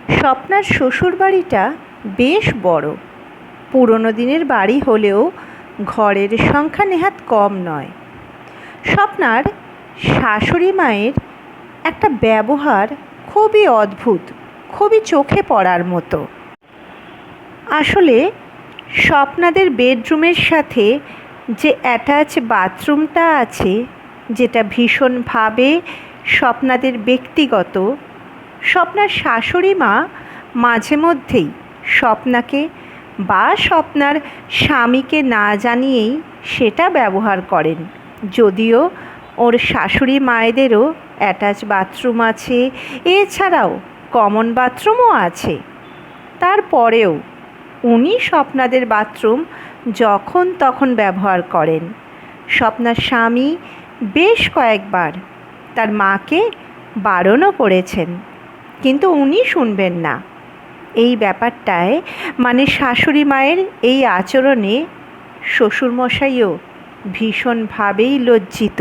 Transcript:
স্বপ্নার শ্বশুরবাড়িটা বেশ বড়। পুরনো দিনের বাড়ি হলেও ঘরের সংখ্যা নেহাত কম নয়। স্বপ্নার শাশুড়ি মায়ের একটা ব্যবহার খুবই অদ্ভুত, খুবই চোখে পড়ার মতো। আসলে স্বপ্নাদের বেডরুমের সাথে যে অ্যাটাচ বাথরুমটা আছে, যেটা ভীষণভাবে স্বপ্নাদের ব্যক্তিগত, স্বপ্নার শাশুড়ি মা মাঝে মধ্যেই স্বপ্নাকে বা স্বপ্নার স্বামীকে না জানিয়েই সেটা ব্যবহার করেন। যদিও ওর শাশুড়ি মায়েদেরও অ্যাটাচ বাথরুম আছে, এছাড়াও কমন বাথরুমও আছে, তারপরেও উনি স্বপ্নাদের বাথরুম যখন তখন ব্যবহার করেন। স্বপ্নার স্বামী বেশ কয়েকবার তার মাকে বারণও করেছেন, কিন্তু উনি শুনবেন না। এই ব্যাপারটায় মানে শাশুড়ি মায়ের এই আচরণে শ্বশুরমশাইও ভীষণভাবেই লজ্জিত।